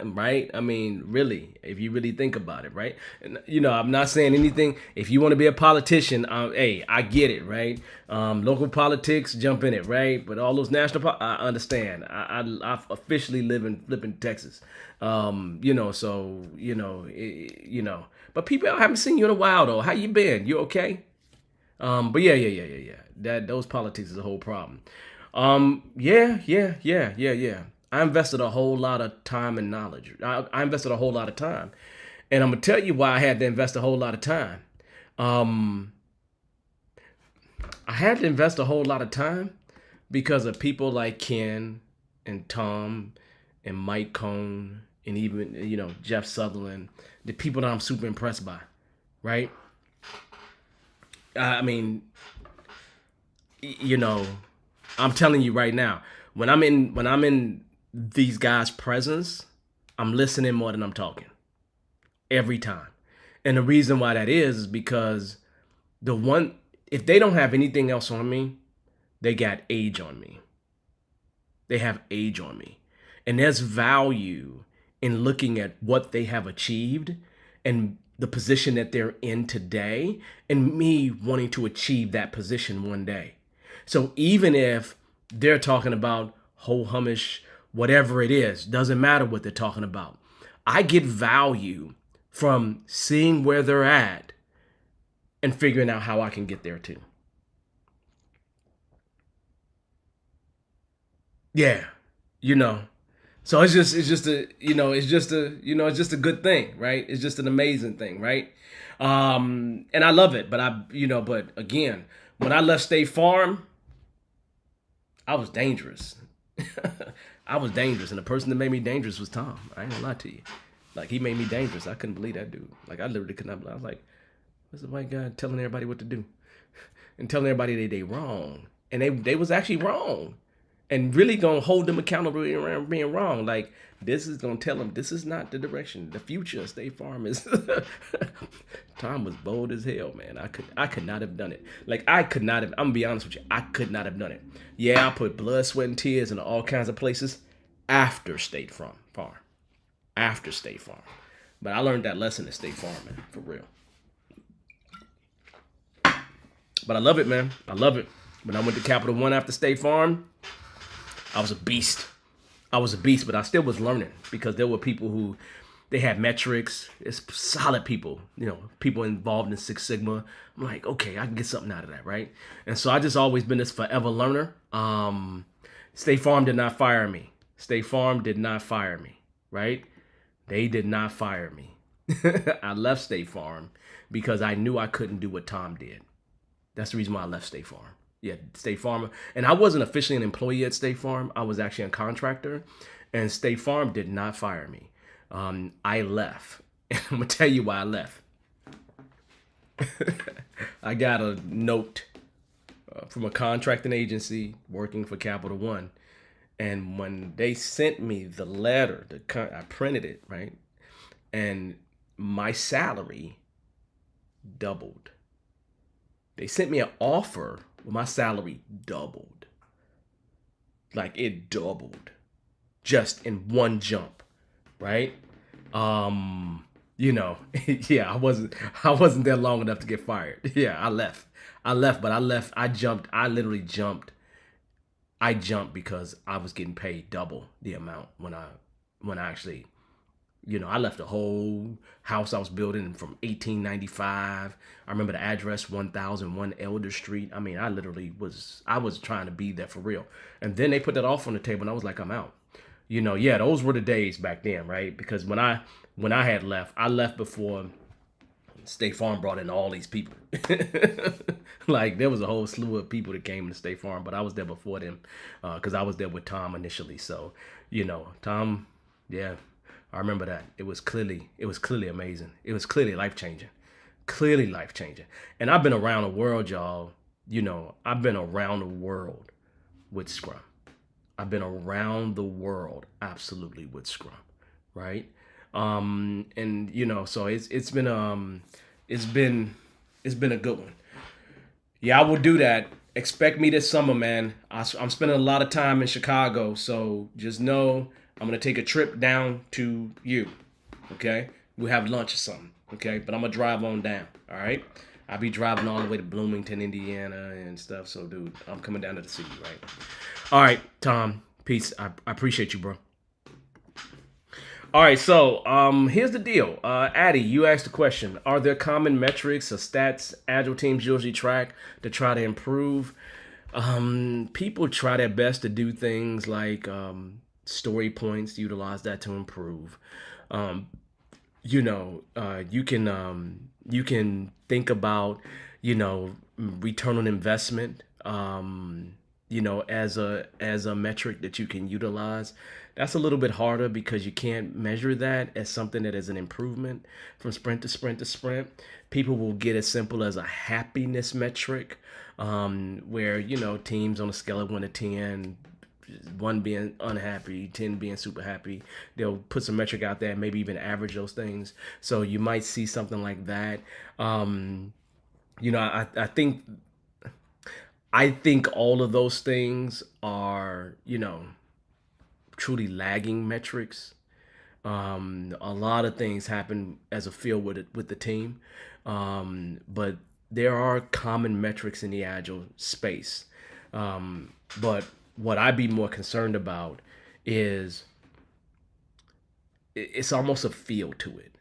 Right? I mean, really, if you really think about it, right? And, I'm not saying anything. If you want to be a politician, hey, I get it, right? Local politics, jump in it, right? But all those I understand. I officially live in flipping Texas. But people, I haven't seen you in a while though. How you been? You okay? But yeah. Those politics is a whole problem. Yeah. I invested a whole lot of time and knowledge. I invested a whole lot of time. And I'm going to tell you why I had to invest a whole lot of time. I had to invest a whole lot of time because of people like Ken and Tom and Mike Cohn and even, Jeff Sutherland, the people that I'm super impressed by, right? I mean, I'm telling you right now, when I'm in these guys' presence, I'm listening more than I'm talking every time. And the reason why that is because if they don't have anything else on me, they got age on me. They have age on me. And there's value in looking at what they have achieved and the position that they're in today and me wanting to achieve that position one day. So even if they're talking about ho humish, whatever it is, doesn't matter what they're talking about. I get value from seeing where they're at and figuring out how I can get there too. Yeah, So it's just a good thing, right? It's just an amazing thing, right? And I love it, but again, when I left State Farm, I was dangerous. I was dangerous, and the person that made me dangerous was Tom. I ain't gonna lie to you. Like, he made me dangerous. I couldn't believe that dude. Like, I literally could not. I was like, what's the white guy telling everybody what to do and telling everybody they wrong, and they was actually wrong, and really gonna hold them accountable around being wrong. Like, this is gonna tell them this is not the direction. The future of State Farm is. Tom was bold as hell, man. I could not have done it. Like, I could not have. I'm gonna be honest with you. I could not have done it. Yeah, I put blood, sweat, and tears into all kinds of places after State Farm. After State Farm. But I learned that lesson at State Farm, man, for real. But I love it, man. I love it. When I went to Capital One after State Farm, I was a beast. But I still was learning because there were people who they had metrics. It's solid people, people involved in Six Sigma. I'm like, okay, I can get something out of that, right? And so I just always been this forever learner. State Farm did not fire me. Right? They did not fire me. I left State Farm because I knew I couldn't do what Tom did. That's the reason why I left State Farm. Yeah, State Farm. And I wasn't officially an employee at State Farm. I was actually a contractor, and State Farm did not fire me. I left. And I'm gonna tell you why I left. I got a note from a contracting agency working for Capital One, and when they sent me the letter, I printed it, right, and my salary doubled. They sent me an offer where my salary doubled. Like it doubled just in one jump, right? You know, yeah, I wasn't there long enough to get fired. Yeah, I left. But I jumped. I literally jumped. I jumped because I was getting paid double the amount when I actually, I left the whole house I was building from 1895. I remember the address 1001 Elder Street. I mean, I was trying to be there for real. And then they put that off on the table and I was like, I'm out. Yeah, those were the days back then, right? Because when I had left, I left before State Farm brought in all these people. Like there was a whole slew of people that came to State Farm, but I was there before them because I was there with Tom initially. So, Tom, yeah, I remember that. It was clearly amazing. It was clearly life changing. And I've been around the world, y'all. I've been around the world with Scrum. I've been around the world absolutely with Scrum, right? And so it's been a good one. Yeah, I will do that. Expect me this summer, man. I'm spending a lot of time in Chicago, so just know I'm gonna take a trip down to you. Okay, we'll have lunch or something. Okay, but I'm gonna drive on down. All right, I'll be driving all the way to Bloomington, Indiana, and stuff. So, dude, I'm coming down to the city, right? All right, Tom. Peace. I appreciate you, bro. All right, so here's the deal. Addy, you asked the question: are there common metrics or stats agile teams usually track to try to improve? People try their best to do things like story points, utilize that to improve. Um, you can think about return on investment. As a metric that you can utilize. That's a little bit harder because you can't measure that as something that is an improvement from sprint to sprint to sprint. People will get as simple as a happiness metric, where teams on a scale of 1 to 10, one being unhappy, 10 being super happy. They'll put some metric out there, maybe even average those things. So you might see something like that. I think all of those things are, truly lagging metrics. A lot of things happen as a field with the team, but there are common metrics in the agile space. But what I'd be more concerned about is it's almost a feel to it.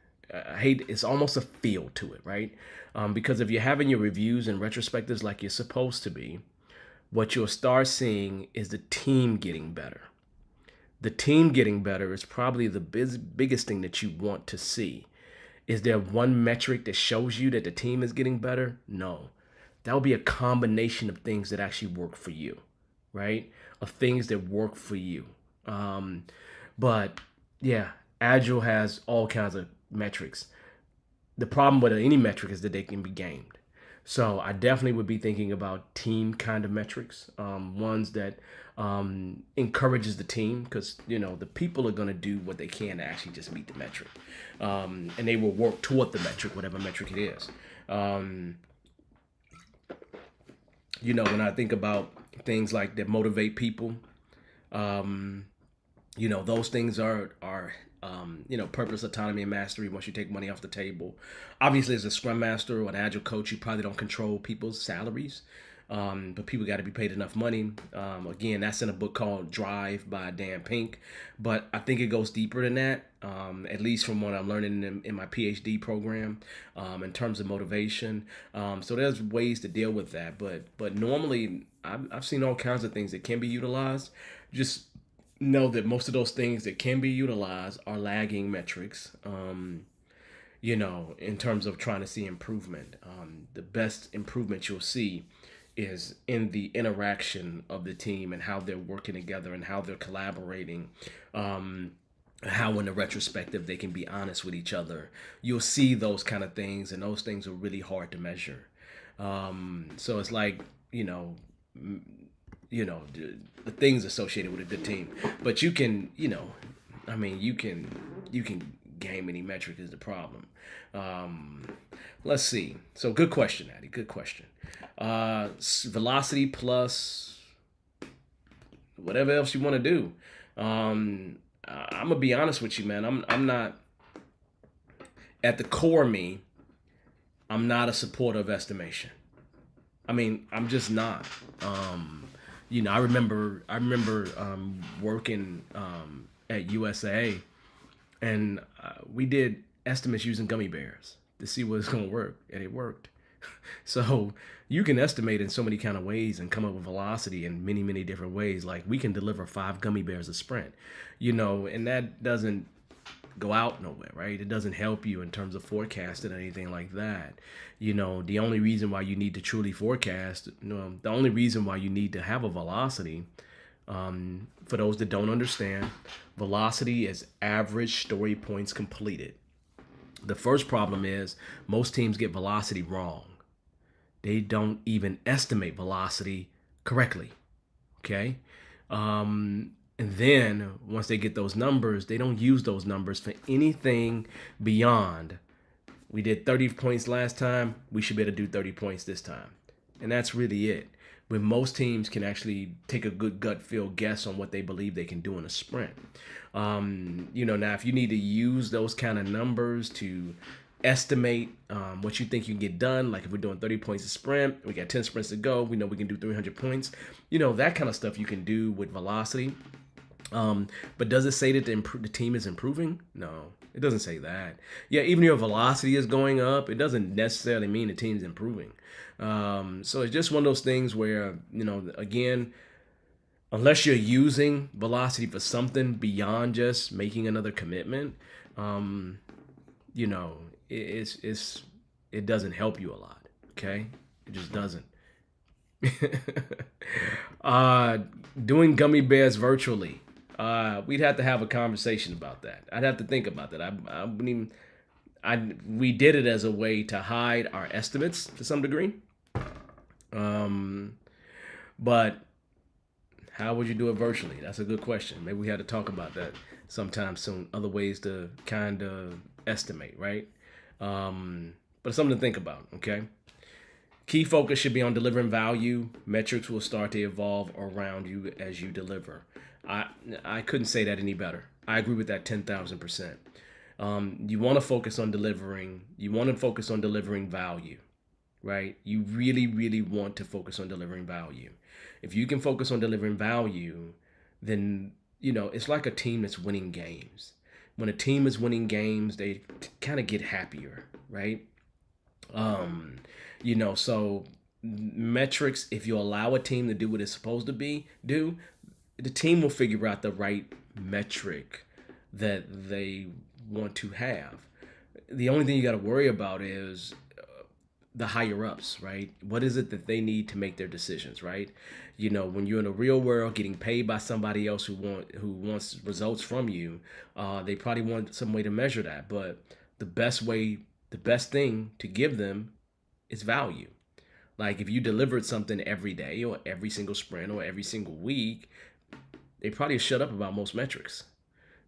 It's almost a feel to it, right? Because if you're having your reviews and retrospectives like you're supposed to be, what you'll start seeing is the team getting better. The team getting better is probably the biggest thing that you want to see. Is there one metric that shows you that the team is getting better? No. That will be a combination of things that actually work for you, right? Of things that work for you. But yeah, Agile has all kinds of metrics. The problem with any metric is that they can be gamed. So I definitely would be thinking about team kind of metrics, ones that encourages the team because the people are going to do what they can to actually just meet the metric, and they will work toward the metric, whatever metric it is. When I think about things like that motivate people, those things are purpose, autonomy, and mastery. Once you take money off the table, obviously as a scrum master or an agile coach, you probably don't control people's salaries, but people got to be paid enough money. Again, that's in a book called Drive by Dan Pink, but I think it goes deeper than that, at least from what I'm learning in my PhD program, in terms of motivation. So there's ways to deal with that, but normally I've seen all kinds of things that can be utilized. Just know that most of those things that can be utilized are lagging metrics, in terms of trying to see improvement. The best improvement you'll see is in the interaction of the team and how they're working together and how they're collaborating. How in the retrospective they can be honest with each other. You'll see those kind of things, and those things are really hard to measure. So it's like, the things associated with a good team. But you can, you can game any metric is the problem. Let's see. So good question, Addy. Good question. Velocity plus whatever else you want to do. I'm gonna be honest with you, man. I'm not at the core of me. I'm not a supporter of estimation. I'm just not. I remember working at USA, and we did estimates using gummy bears to see what's going to work, and it worked. So you can estimate in so many kind of ways and come up with velocity in many, many different ways. Like we can deliver 5 gummy bears a sprint, and that doesn't go out nowhere, right? It doesn't help you in terms of forecasting or anything like that. The only reason why you need to truly forecast, the only reason why you need to have a velocity, for those that don't understand, velocity is average story points completed. The first problem is most teams get velocity wrong. They don't even estimate velocity correctly. Okay? And then once they get those numbers, they don't use those numbers for anything beyond, we did 30 points last time, we should be able to do 30 points this time. And that's really it. When most teams can actually take a good gut feel guess on what they believe they can do in a sprint. Now if you need to use those kind of numbers to estimate what you think you can get done, like if we're doing 30 points a sprint, we got 10 sprints to go, we know we can do 300 points, that kind of stuff you can do with velocity. But does it say that the team is improving? No, it doesn't say that. Yeah, even your velocity is going up, it doesn't necessarily mean the team's improving. So it's just one of those things where, again, unless you're using velocity for something beyond just making another commitment, it doesn't help you a lot. Okay, it just doesn't. Doing gummy bears virtually. We'd have to have a conversation about that. I'd have to think about that. We did it as a way to hide our estimates to some degree. But how would you do it virtually? That's a good question. Maybe we had to talk about that sometime soon. Other ways to kind of estimate, right? But it's something to think about, okay? Key focus should be on delivering value. Metrics will start to evolve around you as you deliver. I couldn't say that any better. I agree with that 10,000%. You want to focus on delivering. You want to focus on delivering value, right? You really, really want to focus on delivering value. If you can focus on delivering value, then, it's like a team that's winning games. When a team is winning games, they kind of get happier, right? So metrics, if you allow a team to do what it's supposed to do, the team will figure out the right metric that they want to have. The only thing you got to worry about is the higher ups, right? What is it that they need to make their decisions, right? When you're in the real world getting paid by somebody else who wants results from you, they probably want some way to measure that. But the best thing to give them is value. Like if you delivered something every day or every single sprint or every single week, they probably shut up about most metrics,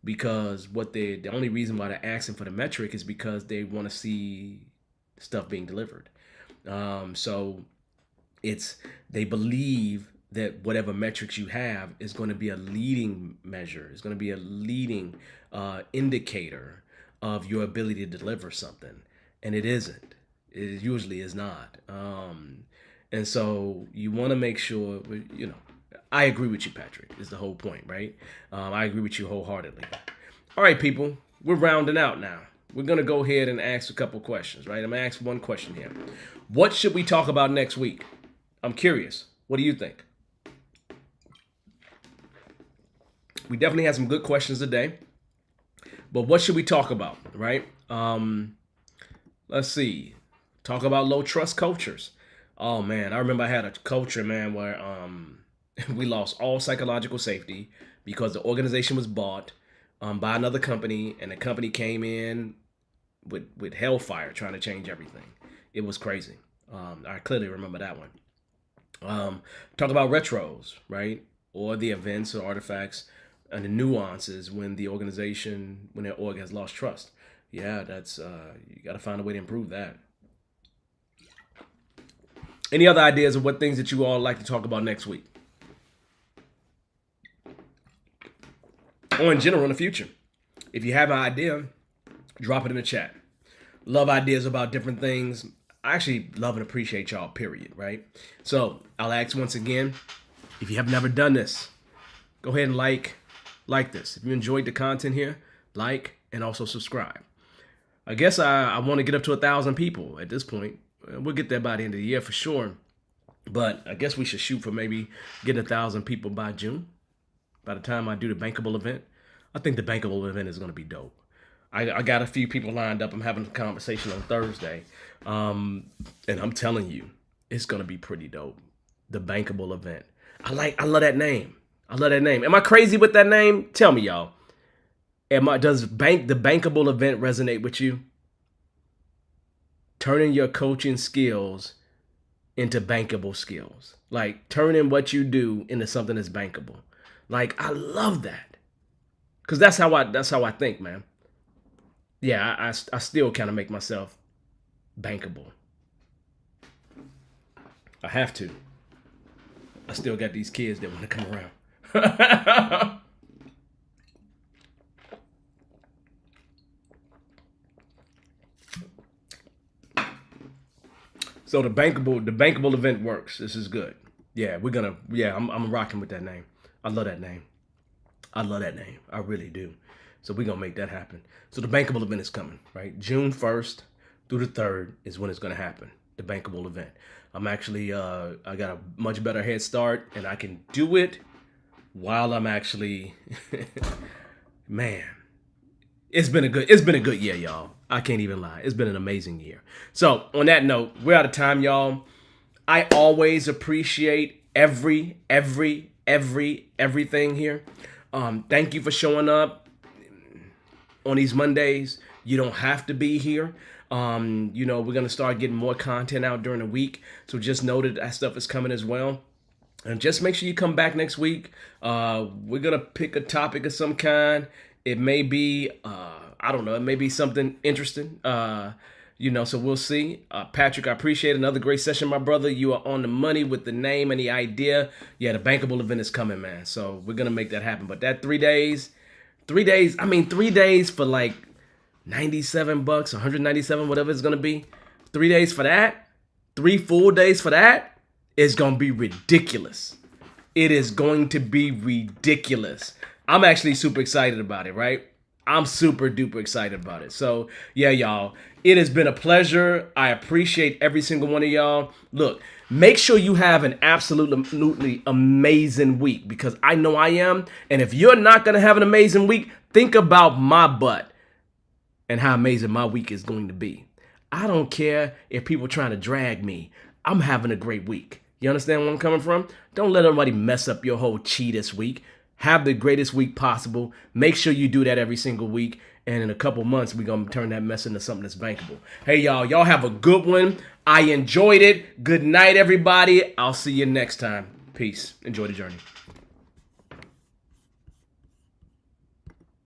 because the only reason why they're asking for the metric is because they want to see stuff being delivered. So they believe that whatever metrics you have is going to be a leading measure. It's going to be a leading indicator of your ability to deliver something, and it isn't. It usually is not. And so you want to make sure, I agree with you, Patrick, is the whole point, right? I agree with you wholeheartedly. All right, people, we're rounding out now. We're going to go ahead and ask a couple questions, right? I'm going to ask one question here. What should we talk about next week? I'm curious. What do you think? We definitely had some good questions today. But what should we talk about, right? Let's see. Talk about low trust cultures. Oh man, I remember I had a culture, man, where we lost all psychological safety because the organization was bought by another company, and the company came in with hellfire trying to change everything. It was crazy. I clearly remember that one. Talk about retros, right? Or the events or artifacts and the nuances when the organization, when their org has lost trust. Yeah, that's you got to find a way to improve that. Any other ideas of what things that you all like to talk about next week, or in general in the future? If you have an idea, drop it in the chat. Love ideas about different things. I actually love and appreciate y'all, period, right? So I'll ask once again, if you have never done this, go ahead and like this. If you enjoyed the content here, like and also subscribe. I guess I want to get up to 1,000 people at this point. We'll get there by the end of the year for sure. But I guess we should shoot for maybe getting 1,000 people by June. By the time I do the bankable event, I think the bankable event is going to be dope. I got a few people lined up. I'm having a conversation on Thursday. And I'm telling you, it's going to be pretty dope. The bankable event. I love that name. I love that name. Am I crazy with that name? Tell me, y'all. Does the bankable event resonate with you? Turning your coaching skills into bankable skills. Like turning what you do into something that's bankable. Like I love that. Cause that's how I think, man. Yeah, I still kind of make myself bankable. I have to. I still got these kids that want to come around. So the bankable event works. This is good. Yeah, I'm rocking with that name. I love that name. I really do. So we're gonna make that happen. So the bankable event is coming, right? June 1st through the 3rd is when it's gonna happen. The bankable event. I'm actually I got a much better head start, and I can do it while I'm actually man. It's been a good year, y'all. I can't even lie. It's been an amazing year. So on that note, we're out of time, y'all. I always appreciate everything here. Thank you for showing up on these Mondays. You don't have to be here. We're gonna start getting more content out during the week. So just know that stuff is coming as well. And just make sure you come back next week. We're gonna pick a topic of some kind. It may be, I don't know, it may be something interesting. So we'll see. Patrick, I appreciate another great session, my brother. You are on the money with the name and the idea. Yeah, the bankable event is coming, man. So we're gonna make that happen. But that 3 days, 3 days for like $97, $197, whatever it's gonna be. 3 days for that, 3 full days for that is gonna be ridiculous. It is going to be ridiculous. I'm actually super excited about it, right? I'm super duper excited about it. So yeah, y'all, it has been a pleasure. I appreciate every single one of y'all. Look, make sure you have an absolutely amazing week, because I know I am. And if you're not going to have an amazing week, think about my butt and how amazing my week is going to be. I don't care if people are trying to drag me. I'm having a great week. You understand where I'm coming from? Don't let anybody mess up your whole chi this week. Have the greatest week possible. Make sure you do that every single week. And in a couple months, we're going to turn that mess into something that's bankable. Hey, y'all have a good one. I enjoyed it. Good night, everybody. I'll see you next time. Peace. Enjoy the journey.